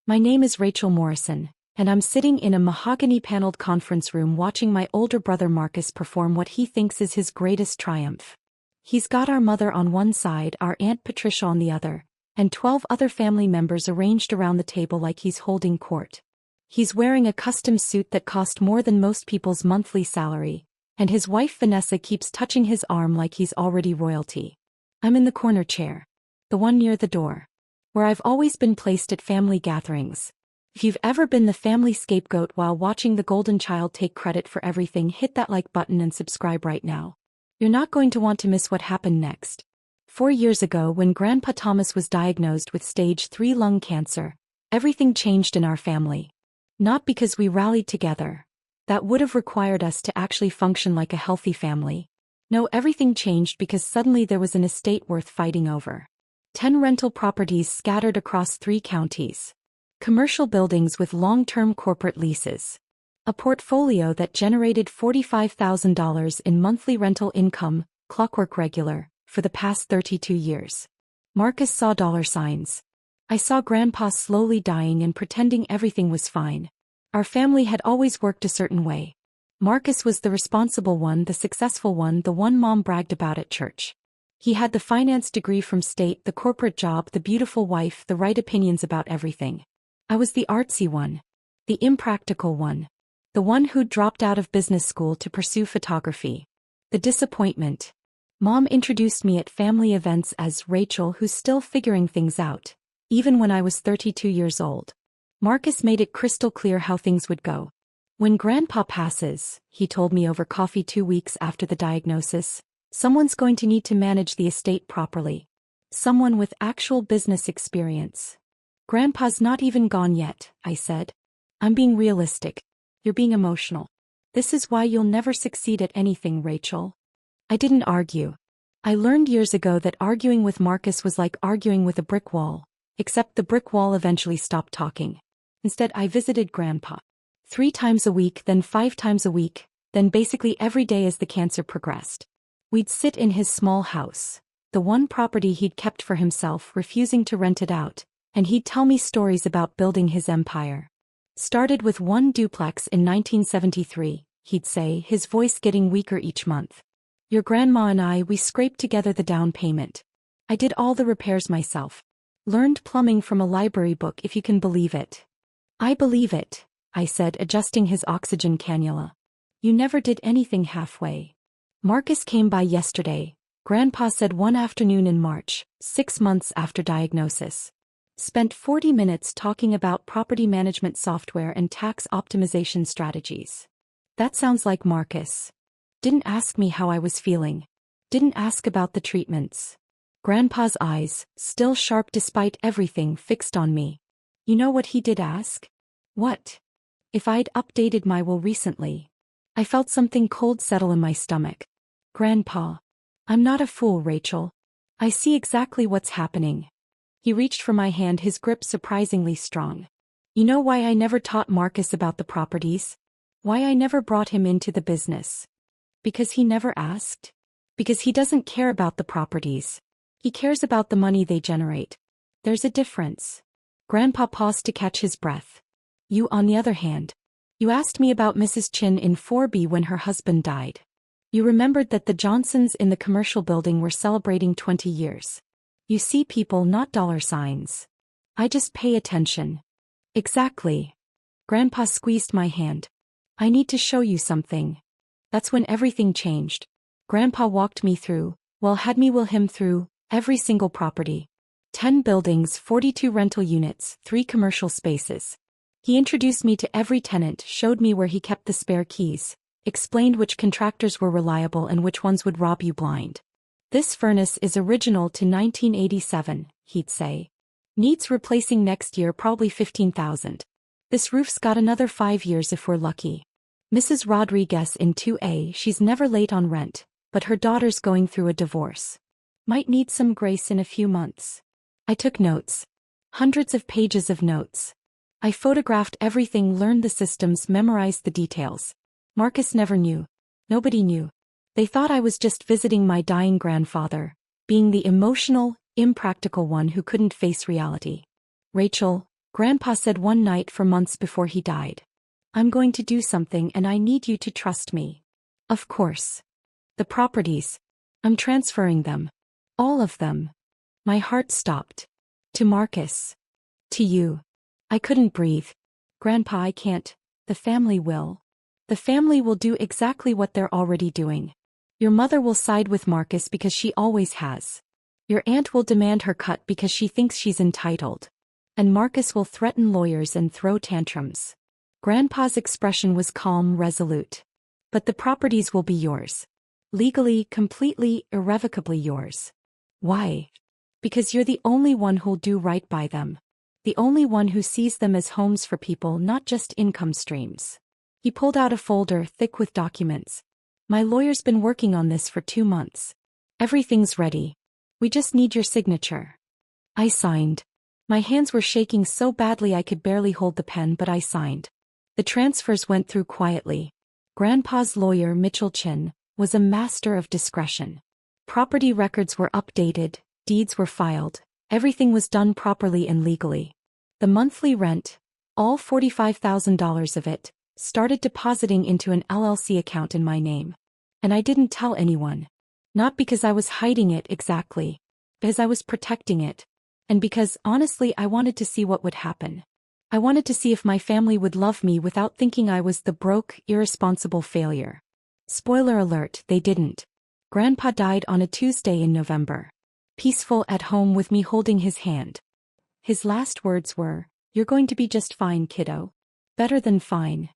My name is Rachel Morrison, and I'm sitting in a mahogany-paneled conference room watching my older brother Marcus perform what he thinks is his greatest triumph. He's got our mother on one side, our Aunt Patricia on the other, and 12 other family members arranged around the table like he's holding court. He's wearing a custom suit that cost more than most people's monthly salary, and his wife Vanessa keeps touching his arm like he's already royalty. I'm in the corner chair, the one near the door, where I've always been placed at family gatherings. If you've ever been the family scapegoat while watching the golden child take credit for everything, hit that like button and subscribe right now. You're not going to want to miss what happened next. 4 years ago, when Grandpa Thomas was diagnosed with stage 3 lung cancer, everything changed in our family. Not because we rallied together. That would have required us to actually function like a healthy family. No, everything changed because suddenly there was an estate worth fighting over. 10 rental properties scattered across 3 counties. Commercial buildings with long-term corporate leases. A portfolio that generated $45,000 in monthly rental income, clockwork regular, for the past 32 years. Marcus saw dollar signs. I saw Grandpa slowly dying and pretending everything was fine. Our family had always worked a certain way. Marcus was the responsible one, the successful one, the one Mom bragged about at church. He had the finance degree from state, the corporate job, the beautiful wife, the right opinions about everything. I was the artsy one. The impractical one. The one who'd dropped out of business school to pursue photography. The disappointment. Mom introduced me at family events as Rachel, who's still figuring things out, even when I was 32 years old. Marcus made it crystal clear how things would go. When Grandpa passes, he told me over coffee 2 weeks after the diagnosis, someone's going to need to manage the estate properly. Someone with actual business experience. Grandpa's not even gone yet, I said. I'm being realistic. You're being emotional. This is why you'll never succeed at anything, Rachel. I didn't argue. I learned years ago that arguing with Marcus was like arguing with a brick wall, except the brick wall eventually stopped talking. Instead, I visited Grandpa 3 times a week, then 5 times a week, then basically every day as the cancer progressed. We'd sit in his small house, the one property he'd kept for himself, refusing to rent it out, and he'd tell me stories about building his empire. Started with 1 duplex in 1973, he'd say, his voice getting weaker each month. Your grandma and I, we scraped together the down payment. I did all the repairs myself. Learned plumbing from a library book, if you can believe it. I believe it, I said, adjusting his oxygen cannula. You never did anything halfway. Marcus came by yesterday, Grandpa said one afternoon in March, 6 months after diagnosis. Spent 40 minutes talking about property management software and tax optimization strategies. That sounds like Marcus. Didn't ask me how I was feeling. Didn't ask about the treatments. Grandpa's eyes, still sharp despite everything, fixed on me. You know what he did ask? What? If I'd updated my will recently. I felt something cold settle in my stomach. Grandpa. I'm not a fool, Rachel. I see exactly what's happening. He reached for my hand, his grip surprisingly strong. You know why I never taught Marcus about the properties? Why I never brought him into the business? Because he never asked? Because he doesn't care about the properties. He cares about the money they generate. There's a difference. Grandpa paused to catch his breath. You, on the other hand. You asked me about Mrs. Chin in 4B when her husband died. You remembered that the Johnsons in the commercial building were celebrating 20 years. You see people, not dollar signs. I just pay attention. Exactly. Grandpa squeezed my hand. I need to show you something. That's when everything changed. Grandpa walked me through, had me will him through, every single property. 10 buildings, 42 rental units, 3 commercial spaces. He introduced me to every tenant, showed me where he kept the spare keys, explained which contractors were reliable and which ones would rob you blind. This furnace is original to 1987, he'd say. Needs replacing next year, probably $15,000. This roof's got another 5 years if we're lucky. Mrs. Rodriguez in 2A, she's never late on rent, but her daughter's going through a divorce. Might need some grace in a few months. I took notes. Hundreds of pages of notes. I photographed everything, learned the systems, memorized the details. Marcus never knew. Nobody knew. They thought I was just visiting my dying grandfather, being the emotional, impractical one who couldn't face reality. Rachel, Grandpa said one night for months before he died. I'm going to do something and I need you to trust me. Of course. The properties. I'm transferring them. All of them. My heart stopped. To Marcus. To you. I couldn't breathe. Grandpa, I can't. The family will. The family will do exactly what they're already doing. Your mother will side with Marcus because she always has. Your aunt will demand her cut because she thinks she's entitled. And Marcus will threaten lawyers and throw tantrums. Grandpa's expression was calm, resolute. But the properties will be yours. Legally, completely, irrevocably yours. Why? Because you're the only one who'll do right by them. The only one who sees them as homes for people, not just income streams. He pulled out a folder thick with documents. My lawyer's been working on this for 2 months. Everything's ready. We just need your signature. I signed. My hands were shaking so badly I could barely hold the pen, but I signed. The transfers went through quietly. Grandpa's lawyer, Mitchell Chin, was a master of discretion. Property records were updated, deeds were filed, everything was done properly and legally. The monthly rent, all $45,000 of it, started depositing into an LLC account in my name. And I didn't tell anyone. Not because I was hiding it exactly, because I was protecting it. And because, honestly, I wanted to see what would happen. I wanted to see if my family would love me without thinking I was the broke, irresponsible failure. Spoiler alert, they didn't. Grandpa died on a Tuesday in November. Peaceful at home with me holding his hand. His last words were, "You're going to be just fine, kiddo. Better than fine."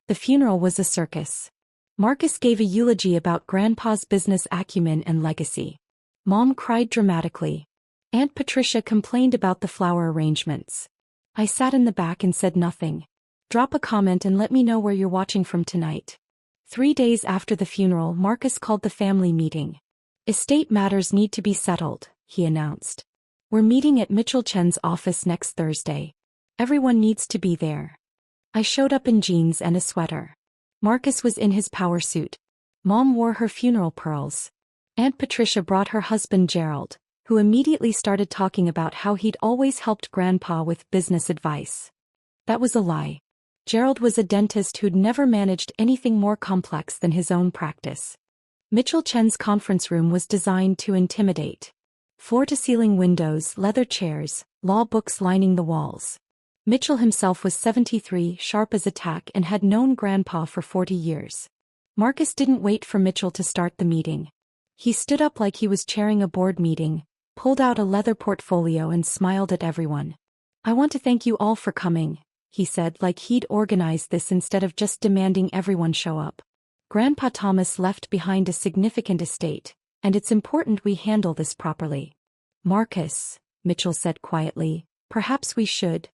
The funeral was a circus. Marcus gave a eulogy about Grandpa's business acumen and legacy. Mom cried dramatically. Aunt Patricia complained about the flower arrangements. I sat in the back and said nothing. Drop a comment and let me know where you're watching from tonight. 3 days after the funeral, Marcus called the family meeting. Estate matters need to be settled, he announced. We're meeting at Mitchell Chen's office next Thursday. Everyone needs to be there. I showed up in jeans and a sweater. Marcus was in his power suit. Mom wore her funeral pearls. Aunt Patricia brought her husband Gerald, who immediately started talking about how he'd always helped Grandpa with business advice. That was a lie. Gerald was a dentist who'd never managed anything more complex than his own practice. Mitchell Chen's conference room was designed to intimidate. Floor-to-ceiling windows, leather chairs, law books lining the walls. Mitchell himself was 73, sharp as a tack, and had known Grandpa for 40 years. Marcus didn't wait for Mitchell to start the meeting. He stood up like he was chairing a board meeting, pulled out a leather portfolio and smiled at everyone. "I want to thank you all for coming," he said, like he'd organized this instead of just demanding everyone show up. "Grandpa Thomas left behind a significant estate, and it's important we handle this properly." "Marcus," Mitchell said quietly, "perhaps we should."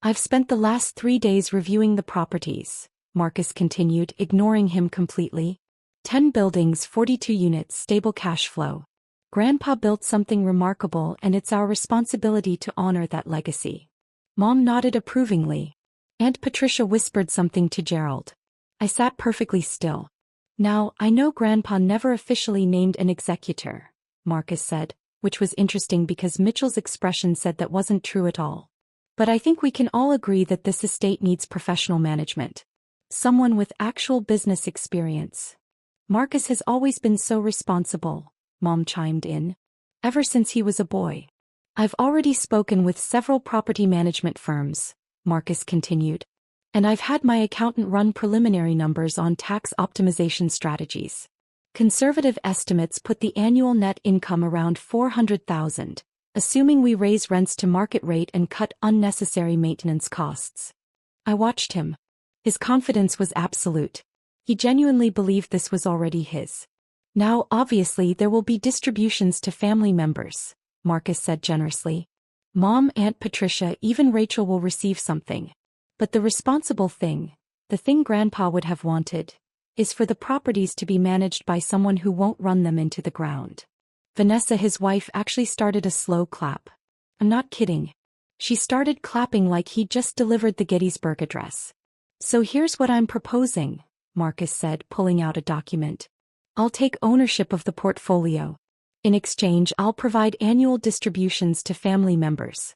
"I've spent the last 3 days reviewing the properties," Marcus continued, ignoring him completely. 10 buildings, 42 units, stable cash flow. Grandpa built something remarkable, and it's our responsibility to honor that legacy. Mom nodded approvingly. Aunt Patricia whispered something to Gerald. I sat perfectly still. "Now, I know Grandpa never officially named an executor," Marcus said, which was interesting because Mitchell's expression said that wasn't true at all. "But I think we can all agree that this estate needs professional management. Someone with actual business experience." "Marcus has always been so responsible," Mom chimed in. "Ever since he was a boy." "I've already spoken with several property management firms," Marcus continued. "And I've had my accountant run preliminary numbers on tax optimization strategies. Conservative estimates put the annual net income around $400,000, assuming we raise rents to market rate and cut unnecessary maintenance costs." I watched him. His confidence was absolute. He genuinely believed this was already his. "Now, obviously, there will be distributions to family members," Marcus said generously. "Mom, Aunt Patricia, even Rachel will receive something. But the responsible thing, the thing Grandpa would have wanted, is for the properties to be managed by someone who won't run them into the ground." Vanessa, his wife, actually started a slow clap. I'm not kidding. She started clapping like he'd just delivered the Gettysburg Address. "So here's what I'm proposing," Marcus said, pulling out a document. "I'll take ownership of the portfolio. In exchange, I'll provide annual distributions to family members.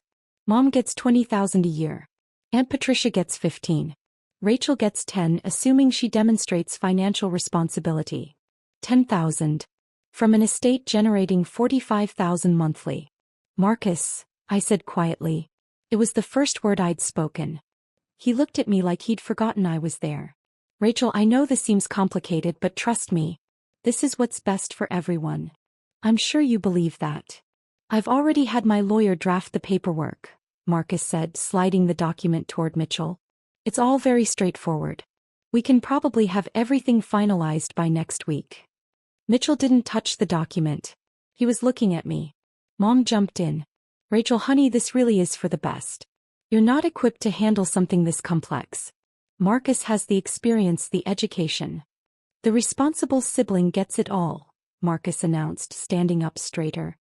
Mom gets 20,000 a year. Aunt Patricia gets 15. Rachel gets 10, assuming she demonstrates financial responsibility. 10,000. From an estate generating 45,000 monthly. Marcus, I said quietly. It was the first word I'd spoken. He looked at me like he'd forgotten I was there. Rachel, I know this seems complicated, but trust me. This is what's best for everyone. I'm sure you believe that. I've already had my lawyer draft the paperwork, Marcus said, sliding the document toward Mitchell. It's all very straightforward. We can probably have everything finalized by next week. Mitchell didn't touch the document. He was looking at me. Mom jumped in. Rachel, honey, this really is for the best. You're not equipped to handle something this complex. Marcus has the experience, the education. The responsible sibling gets it all, Marcus announced, standing up straighter.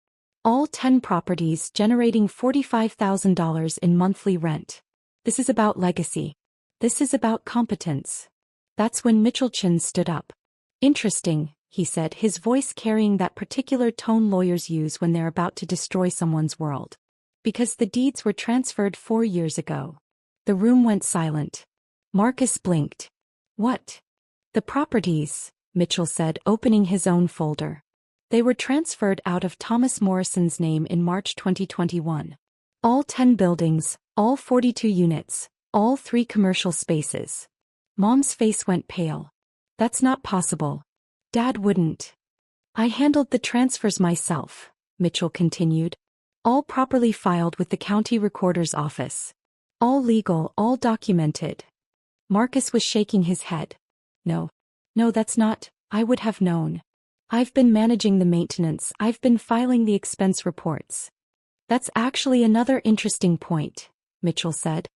All 10 properties generating $45,000 in monthly rent. This is about legacy. This is about competence. That's when Mitchell Chin stood up. Interesting, he said, his voice carrying that particular tone lawyers use when they're about to destroy someone's world. Because the deeds were transferred 4 years ago. The room went silent. Marcus blinked. What? The properties, Mitchell said, opening his own folder. They were transferred out of Thomas Morrison's name in March 2021. All 10 buildings, all 42 units, all 3 commercial spaces. Mom's face went pale. That's not possible. Dad wouldn't. I handled the transfers myself, Mitchell continued. All properly filed with the county recorder's office. All legal, all documented. Marcus was shaking his head. No, that's not, I would have known. I've been managing the maintenance, I've been filing the expense reports. That's actually another interesting point, Mitchell said.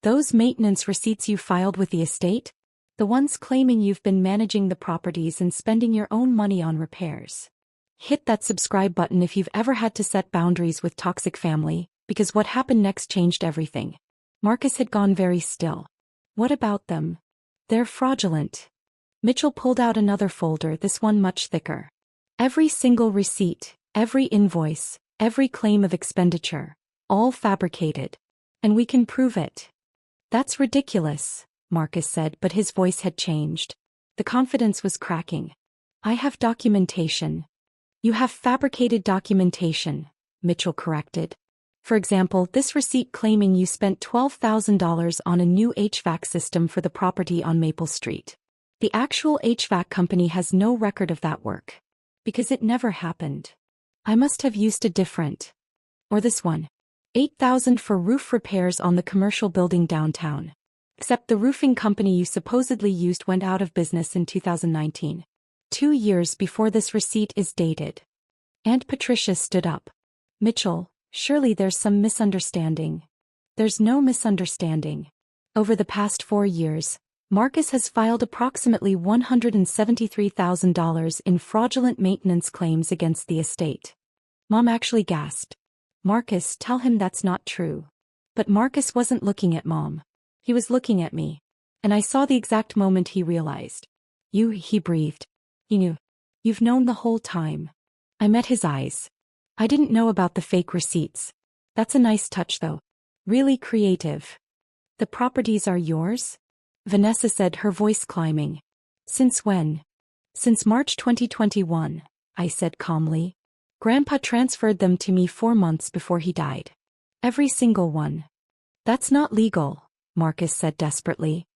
Those maintenance receipts you filed with the estate? The ones claiming you've been managing the properties and spending your own money on repairs. Hit that subscribe button if you've ever had to set boundaries with toxic family, because what happened next changed everything. Marcus had gone very still. What about them? They're fraudulent. Mitchell pulled out another folder, this one much thicker. Every single receipt, every invoice, every claim of expenditure, all fabricated. And we can prove it. That's ridiculous, Marcus said, but his voice had changed. The confidence was cracking. I have documentation. You have fabricated documentation, Mitchell corrected. For example, this receipt claiming you spent $12,000 on a new HVAC system for the property on Maple Street. The actual HVAC company has no record of that work. Because it never happened. I must have used a different. Or this one. $8,000 for roof repairs on the commercial building downtown. Except the roofing company you supposedly used went out of business in 2019. 2 years before this receipt is dated. Aunt Patricia stood up. Mitchell, surely there's some misunderstanding. There's no misunderstanding. Over the past 4 years, Marcus has filed approximately $173,000 in fraudulent maintenance claims against the estate. Mom actually gasped. Marcus, tell him that's not true. But Marcus wasn't looking at Mom. He was looking at me. And I saw the exact moment he realized. He breathed. He knew. You've known the whole time. I met his eyes. I didn't know about the fake receipts. That's a nice touch though. Really creative. The properties are yours? Vanessa said, her voice climbing. Since when? Since March 2021, I said calmly. Grandpa transferred them to me 4 months before he died. Every single one. That's not legal, Marcus said desperately.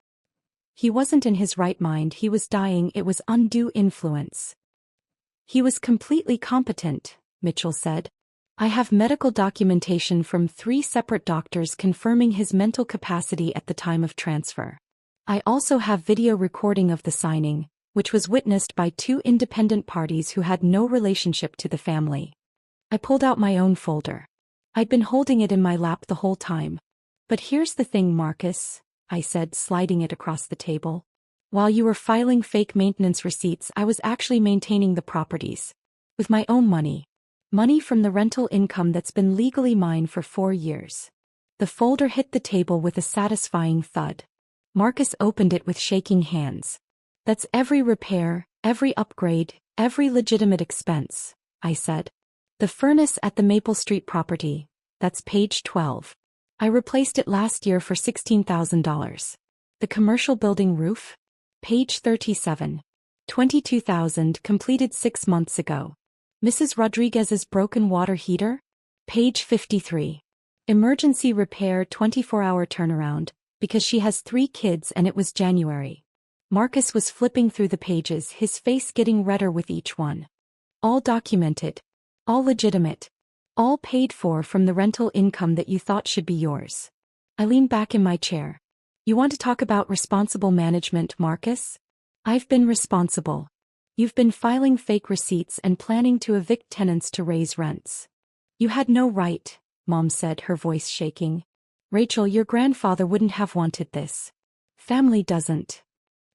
He wasn't in his right mind, he was dying, it was undue influence. He was completely competent, Mitchell said. I have medical documentation from 3 separate doctors confirming his mental capacity at the time of transfer. I also have video recording of the signing, which was witnessed by 2 independent parties who had no relationship to the family. I pulled out my own folder. I'd been holding it in my lap the whole time. But here's the thing, Marcus, I said, sliding it across the table. While you were filing fake maintenance receipts, I was actually maintaining the properties. With my own money. Money from the rental income that's been legally mine for 4 years. The folder hit the table with a satisfying thud. Marcus opened it with shaking hands. That's every repair, every upgrade, every legitimate expense, I said. The furnace at the Maple Street property, that's page 12. I replaced it last year for $16,000. The commercial building roof? Page 37. 22,000 completed 6 months ago. Mrs. Rodriguez's broken water heater? Page 53. Emergency repair 24-hour turnaround, because she has 3 kids and it was January. Marcus was flipping through the pages, his face getting redder with each one. All documented. All legitimate. All paid for from the rental income that you thought should be yours. I leaned back in my chair. You want to talk about responsible management, Marcus? I've been responsible. You've been filing fake receipts and planning to evict tenants to raise rents. You had no right, Mom said, her voice shaking. Rachel, your grandfather wouldn't have wanted this. Family doesn't.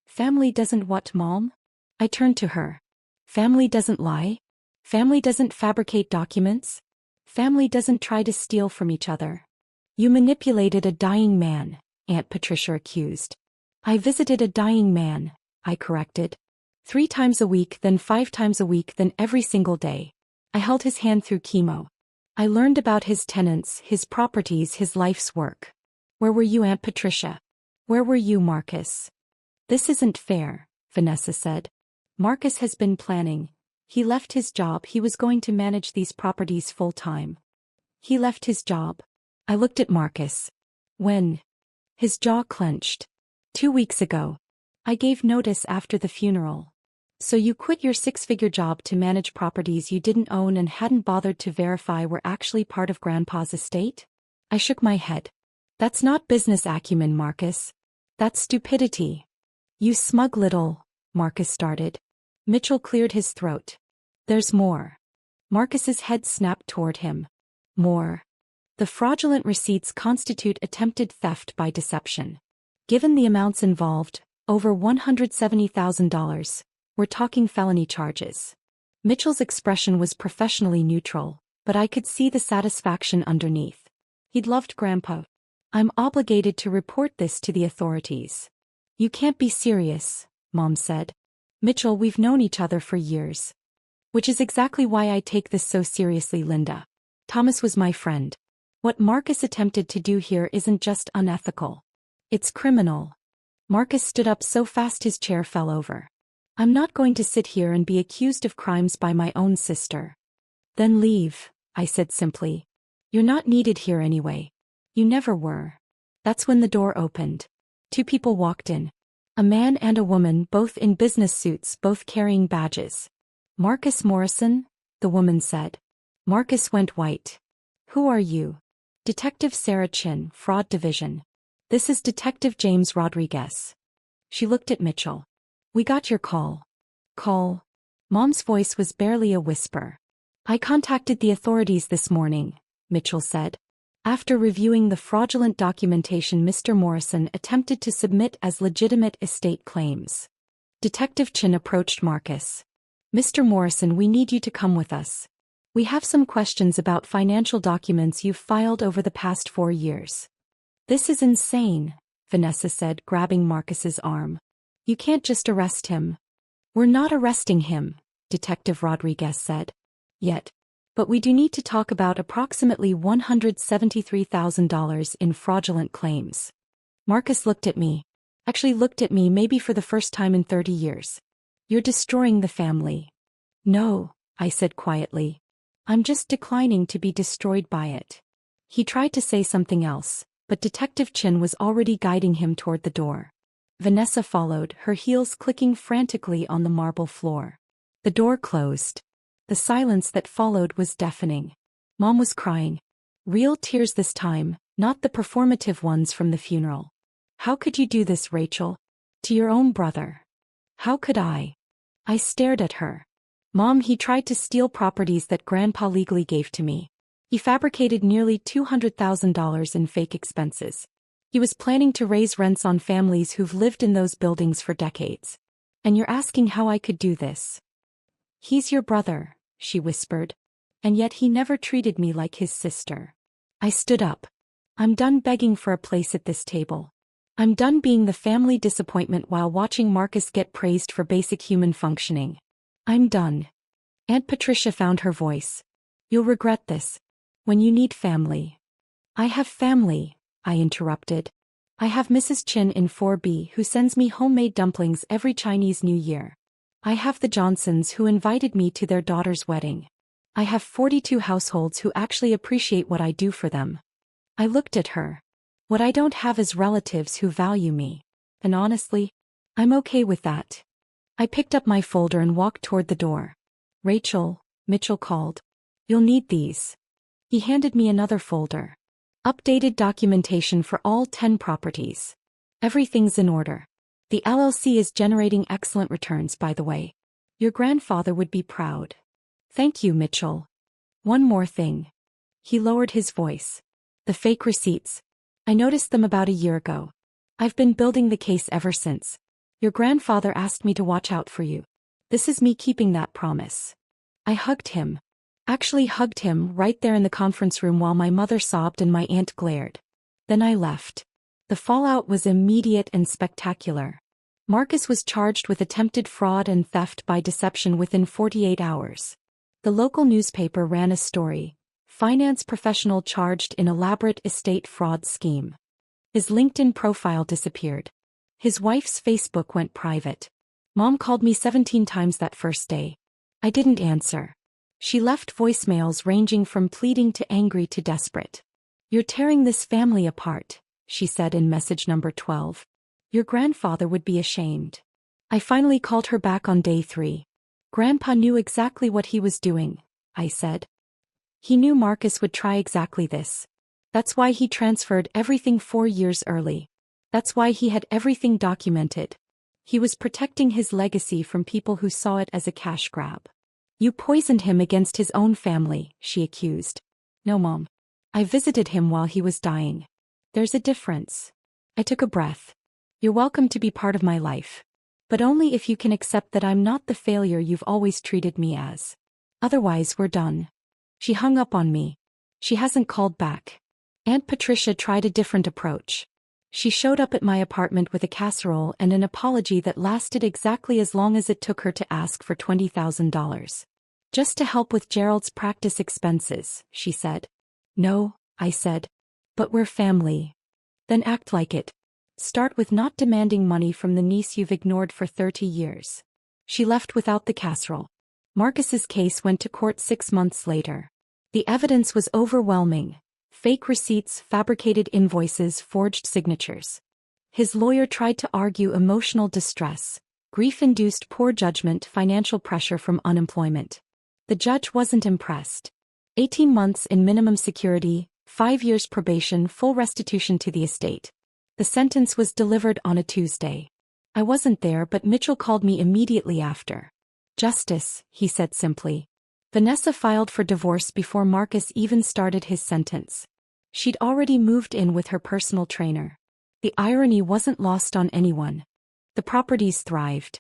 Family doesn't what, Mom? I turned to her. Family doesn't lie? Family doesn't fabricate documents? Family doesn't try to steal from each other. You manipulated a dying man, Aunt Patricia accused. I visited a dying man, I corrected. 3 times a week, then 5 times a week, then every single day. I held his hand through chemo. I learned about his tenants, his properties, his life's work. Where were you, Aunt Patricia? Where were you, Marcus? This isn't fair, Vanessa said. Marcus has been planning. He left his job. He was going to manage these properties full-time. He left his job. I looked at Marcus. When? His jaw clenched. 2 weeks ago. I gave notice after the funeral. So you quit your 6-figure job to manage properties you didn't own and hadn't bothered to verify were actually part of Grandpa's estate? I shook my head. That's not business acumen, Marcus. That's stupidity. You smug little, Marcus started. Mitchell cleared his throat. There's more. Marcus's head snapped toward him. More. The fraudulent receipts constitute attempted theft by deception. Given the amounts involved, over $170,000, we're talking felony charges. Mitchell's expression was professionally neutral, but I could see the satisfaction underneath. He'd loved Grandpa. I'm obligated to report this to the authorities. You can't be serious, Mom said. Mitchell, we've known each other for years. Which is exactly why I take this so seriously, Linda. Thomas was my friend. What Marcus attempted to do here isn't just unethical. It's criminal. Marcus stood up so fast his chair fell over. I'm not going to sit here and be accused of crimes by my own sister. Then leave, I said simply. You're not needed here anyway. You never were. That's when the door opened. 2 people walked in. A man and a woman, both in business suits, both carrying badges. Marcus Morrison, the woman said. Marcus went white. Who are you? Detective Sarah Chin, Fraud Division. This is Detective James Rodriguez. She looked at Mitchell. We got your call. Call? Mom's voice was barely a whisper. I contacted the authorities this morning, Mitchell said. After reviewing the fraudulent documentation Mr. Morrison attempted to submit as legitimate estate claims. Detective Chin approached Marcus. Mr. Morrison, we need you to come with us. We have some questions about financial documents you've filed over the past 4 years. This is insane, Vanessa said, grabbing Marcus's arm. You can't just arrest him. We're not arresting him, Detective Rodriguez said. Yet. But we do need to talk about approximately $173,000 in fraudulent claims. Marcus looked at me. Actually looked at me maybe for the first time in 30 years. You're destroying the family. No, I said quietly. I'm just declining to be destroyed by it. He tried to say something else, but Detective Chin was already guiding him toward the door. Vanessa followed, her heels clicking frantically on the marble floor. The door closed. The silence that followed was deafening. Mom was crying. Real tears this time, not the performative ones from the funeral. How could you do this, Rachel? To your own brother. How could I? I stared at her. Mom, he tried to steal properties that Grandpa legally gave to me. He fabricated nearly $200,000 in fake expenses. He was planning to raise rents on families who've lived in those buildings for decades. And you're asking how I could do this? He's your brother, she whispered. And yet he never treated me like his sister. I stood up. I'm done begging for a place at this table. I'm done being the family disappointment while watching Marcus get praised for basic human functioning. I'm done. Aunt Patricia found her voice. You'll regret this. When you need family. I have family, I interrupted. I have Mrs. Chin in 4B who sends me homemade dumplings every Chinese New Year. I have the Johnsons who invited me to their daughter's wedding. I have 42 households who actually appreciate what I do for them. I looked at her. What I don't have is relatives who value me. And honestly, I'm okay with that. I picked up my folder and walked toward the door. Rachel, Mitchell called. You'll need these. He handed me another folder. Updated documentation for all 10 properties. Everything's in order. The LLC is generating excellent returns, by the way. Your grandfather would be proud. Thank you, Mitchell. One more thing. He lowered his voice. The fake receipts. I noticed them about a year ago. I've been building the case ever since. Your grandfather asked me to watch out for you. This is me keeping that promise. I hugged him. Actually hugged him right there in the conference room while my mother sobbed and my aunt glared. Then I left. The fallout was immediate and spectacular. Marcus was charged with attempted fraud and theft by deception within 48 hours. The local newspaper ran a story. Finance professional charged in elaborate estate fraud scheme. His LinkedIn profile disappeared. His wife's Facebook went private. Mom called me 17 times that first day. I didn't answer. She left voicemails ranging from pleading to angry to desperate. You're tearing this family apart, she said in message number 12. Your grandfather would be ashamed. I finally called her back on day 3. Grandpa knew exactly what he was doing, I said. He knew Marcus would try exactly this. That's why he transferred everything 4 years early. That's why he had everything documented. He was protecting his legacy from people who saw it as a cash grab. You poisoned him against his own family, she accused. No, Mom. I visited him while he was dying. There's a difference. I took a breath. You're welcome to be part of my life. But only if you can accept that I'm not the failure you've always treated me as. Otherwise, we're done. She hung up on me. She hasn't called back. Aunt Patricia tried a different approach. She showed up at my apartment with a casserole and an apology that lasted exactly as long as it took her to ask for $20,000. Just to help with Gerald's practice expenses, she said. No, I said. But we're family. Then act like it. Start with not demanding money from the niece you've ignored for 30 years. She left without the casserole. Marcus's case went to court 6 months later. The evidence was overwhelming. Fake receipts, fabricated invoices, forged signatures. His lawyer tried to argue emotional distress, grief-induced poor judgment, financial pressure from unemployment. The judge wasn't impressed. 18 months in minimum security, 5 years probation, full restitution to the estate. The sentence was delivered on a Tuesday. I wasn't there, but Mitchell called me immediately after. Justice, he said simply. Vanessa filed for divorce before Marcus even started his sentence. She'd already moved in with her personal trainer. The irony wasn't lost on anyone. The properties thrived.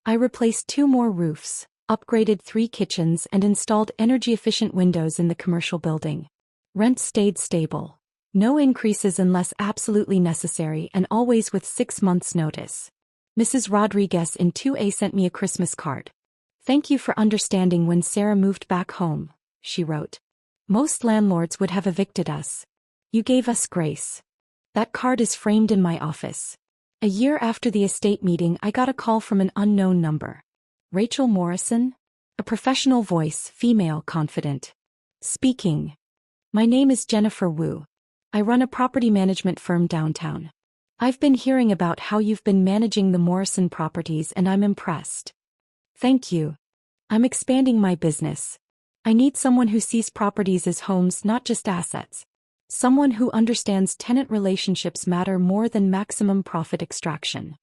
I replaced 2 more roofs, upgraded 3 kitchens and installed energy-efficient windows in the commercial building. Rent stayed stable. No increases unless absolutely necessary and always with 6 months' notice. Mrs. Rodriguez in 2A sent me a Christmas card. Thank you for understanding when Sarah moved back home, she wrote. Most landlords would have evicted us. You gave us grace. That card is framed in my office. A year after the estate meeting, I got a call from an unknown number. Rachel Morrison? A professional voice, female, confident. Speaking. My name is Jennifer Wu. I run a property management firm downtown. I've been hearing about how you've been managing the Morrison properties and I'm impressed. Thank you. I'm expanding my business. I need someone who sees properties as homes, not just assets. Someone who understands tenant relationships matter more than maximum profit extraction.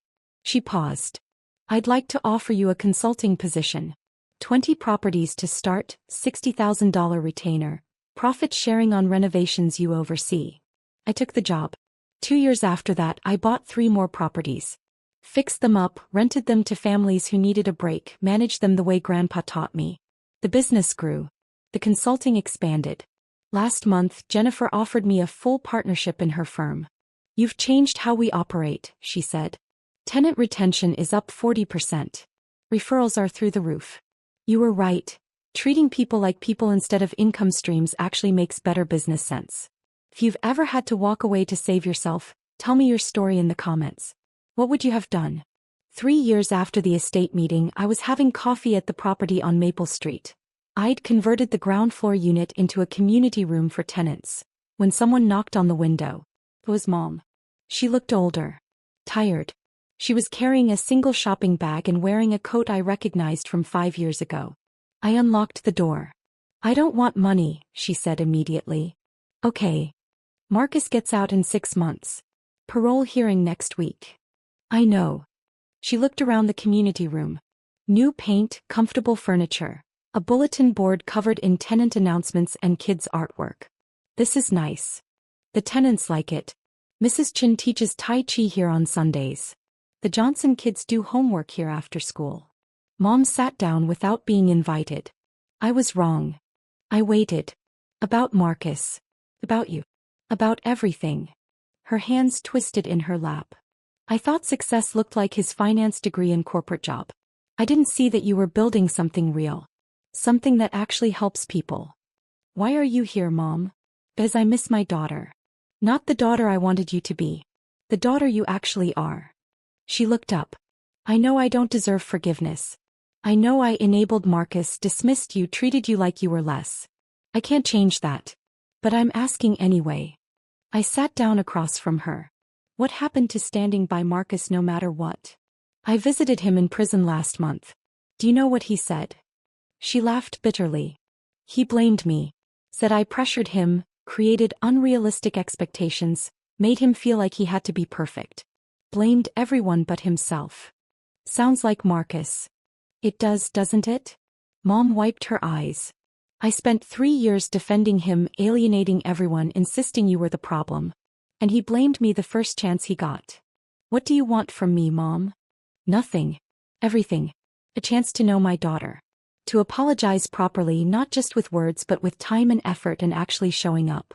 She paused. I'd like to offer you a consulting position. 20 properties to start, $60,000 retainer, profit sharing on renovations you oversee. I took the job. 2 years after that, I bought 3 more properties. Fixed them up, rented them to families who needed a break, managed them the way Grandpa taught me. The business grew. The consulting expanded. Last month, Jennifer offered me a full partnership in her firm. You've changed how we operate, she said. Tenant retention is up 40%. Referrals are through the roof. You were right. Treating people like people instead of income streams actually makes better business sense. If you've ever had to walk away to save yourself, tell me your story in the comments. What would you have done? 3 years after the estate meeting, I was having coffee at the property on Maple Street. I'd converted the ground floor unit into a community room for tenants, when someone knocked on the window. It was Mom. She looked older. Tired. She was carrying a single shopping bag and wearing a coat I recognized from 5 years ago. I unlocked the door. "I don't want money," she said immediately. "Okay. Marcus gets out in 6 months. Parole hearing next week." "I know." She looked around the community room. New paint, comfortable furniture, a bulletin board covered in tenant announcements and kids' artwork. "This is nice. The tenants like it. Mrs. Chin teaches Tai Chi here on Sundays. The Johnson kids do homework here after school." Mom sat down without being invited. I was wrong. I waited. "About Marcus. About you. About everything." Her hands twisted in her lap. "I thought success looked like his finance degree and corporate job. I didn't see that you were building something real. Something that actually helps people." "Why are you here, Mom?" "Because I miss my daughter. Not the daughter I wanted you to be. The daughter you actually are." She looked up. "I know I don't deserve forgiveness. I know I enabled Marcus, dismissed you, treated you like you were less. I can't change that. But I'm asking anyway." I sat down across from her. "What happened to standing by Marcus no matter what?" "I visited him in prison last month. Do you know what he said?" She laughed bitterly. "He blamed me. Said I pressured him, created unrealistic expectations, made him feel like he had to be perfect. Blamed everyone but himself." "Sounds like Marcus." "It does, doesn't it?" Mom wiped her eyes. "I spent 3 years defending him, alienating everyone, insisting you were the problem. And he blamed me the first chance he got. What do you want from me, Mom?" "Nothing. Everything. A chance to know my daughter. To apologize properly, not just with words but with time and effort and actually showing up."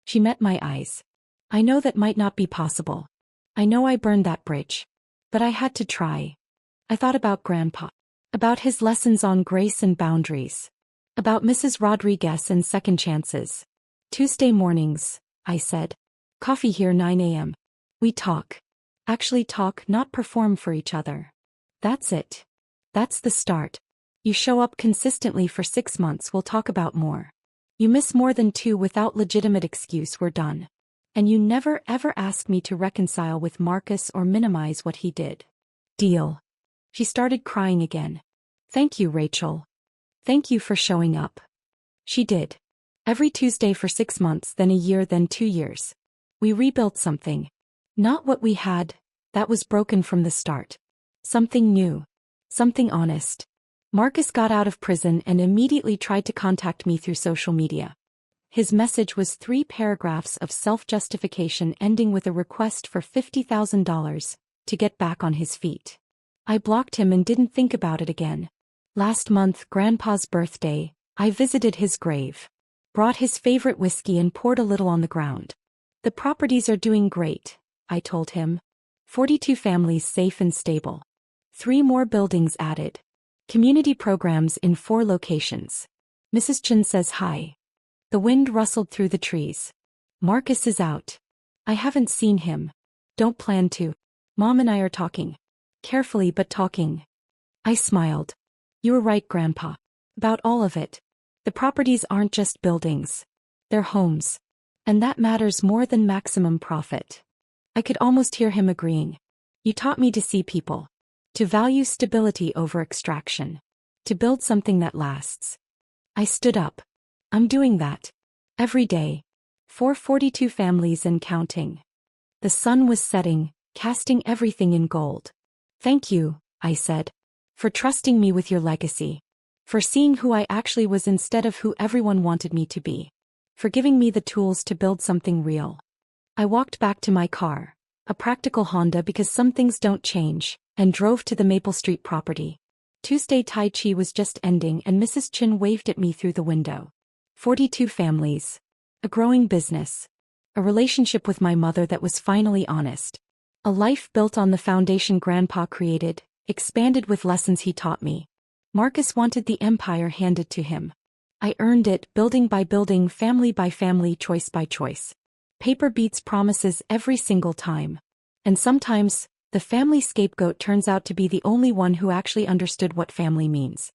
She met my eyes. "I know that might not be possible. I know I burned that bridge. But I had to try. I thought about Grandpa. About his lessons on grace and boundaries. About Mrs. Rodriguez and second chances. Tuesday mornings," I said. "Coffee here 9 a.m. We talk. Actually talk, not perform for each other. That's it. That's the start. You show up consistently for 6 months, we'll talk about more. You miss more than 2 without legitimate excuse, we're done. And you never ever ask me to reconcile with Marcus or minimize what he did. Deal." She started crying again. "Thank you, Rachel. Thank you for showing up." She did. Every Tuesday for 6 months, then a year, then 2 years. We rebuilt something. Not what we had, that was broken from the start. Something new. Something honest. Marcus got out of prison and immediately tried to contact me through social media. His message was 3 paragraphs of self-justification ending with a request for $50,000 to get back on his feet. I blocked him and didn't think about it again. Last month, Grandpa's birthday, I visited his grave. Brought his favorite whiskey and poured a little on the ground. "The properties are doing great," I told him. 42 families safe and stable. 3 more buildings added. Community programs in 4 locations. Mrs. Chin says hi. The wind rustled through the trees. "Marcus is out. I haven't seen him. Don't plan to. Mom and I are talking. Carefully but talking." I smiled. "You were right, Grandpa. About all of it. The properties aren't just buildings. They're homes. And that matters more than maximum profit." I could almost hear him agreeing. "You taught me to see people. To value stability over extraction. To build something that lasts." I stood up. "I'm doing that. Every day. For 42 families and counting." The sun was setting, casting everything in gold. "Thank you," I said. "For trusting me with your legacy. For seeing who I actually was instead of who everyone wanted me to be. For giving me the tools to build something real." I walked back to my car, a practical Honda because some things don't change, and drove to the Maple Street property. Tuesday Tai Chi was just ending and Mrs. Chin waved at me through the window. 42 families. A growing business. A relationship with my mother that was finally honest. A life built on the foundation Grandpa created, expanded with lessons he taught me. Marcus wanted the empire handed to him. I earned it, building by building, family by family, choice by choice. Paper beats promises every single time. And sometimes, the family scapegoat turns out to be the only one who actually understood what family means.